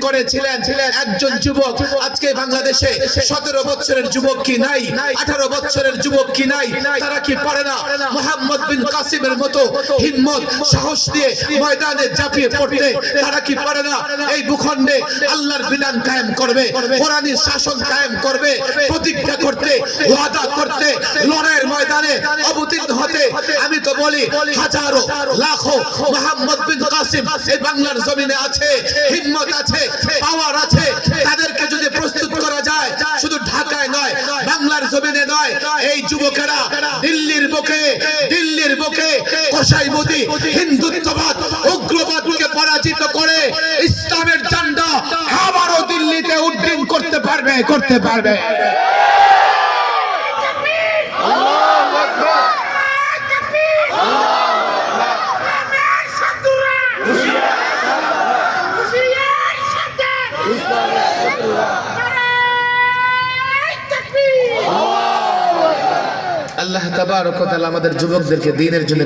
করেছিলেন একজন যুবক। আজকে বাংলাদেশে 17 বছরের যুবক কি নাই, 18 বছরের যুবক কি নাই? তারা কি পারে না মুহাম্মদ বিন কাসিমের মতো হিম্মত সাহস দিয়ে ময়দানে ঝাঁপিয়ে পড়তে? তারা কি পারে না এই ভূখণ্ডে আল্লাহর বিধান কায়েম করবে, কোরআনের শাসন কায়েম করবে, প্রতিজ্ঞা করতে, ওয়াদা করতে, লড়াইয়ের ময়দানে অবতীর্ণ হতে? আমি তো বলি হাজারো লাখো মুহাম্মদ বিন কাসিম এই বাংলার জমিনে আছে, হিম্মত আছে, পাওয়ার আছে। তাদেরকে যদি প্রস্তুত করা যায়, শুধু ঢাকায় নয়, বাংলার জমিনে নয়, এই যুবকেরা দিল্লির বুকে কসাইমতি হিন্দুত্ববাদ উগ্রবাদকে পরাজিত করে ইসলামের ঝান্ডা আবারও দিল্লিতে উড্ডীন করতে পারবে। আল্লাহ তাবারক ওয়া তাআলা আমাদের যুবকদেরকে দ্বীনের জন্য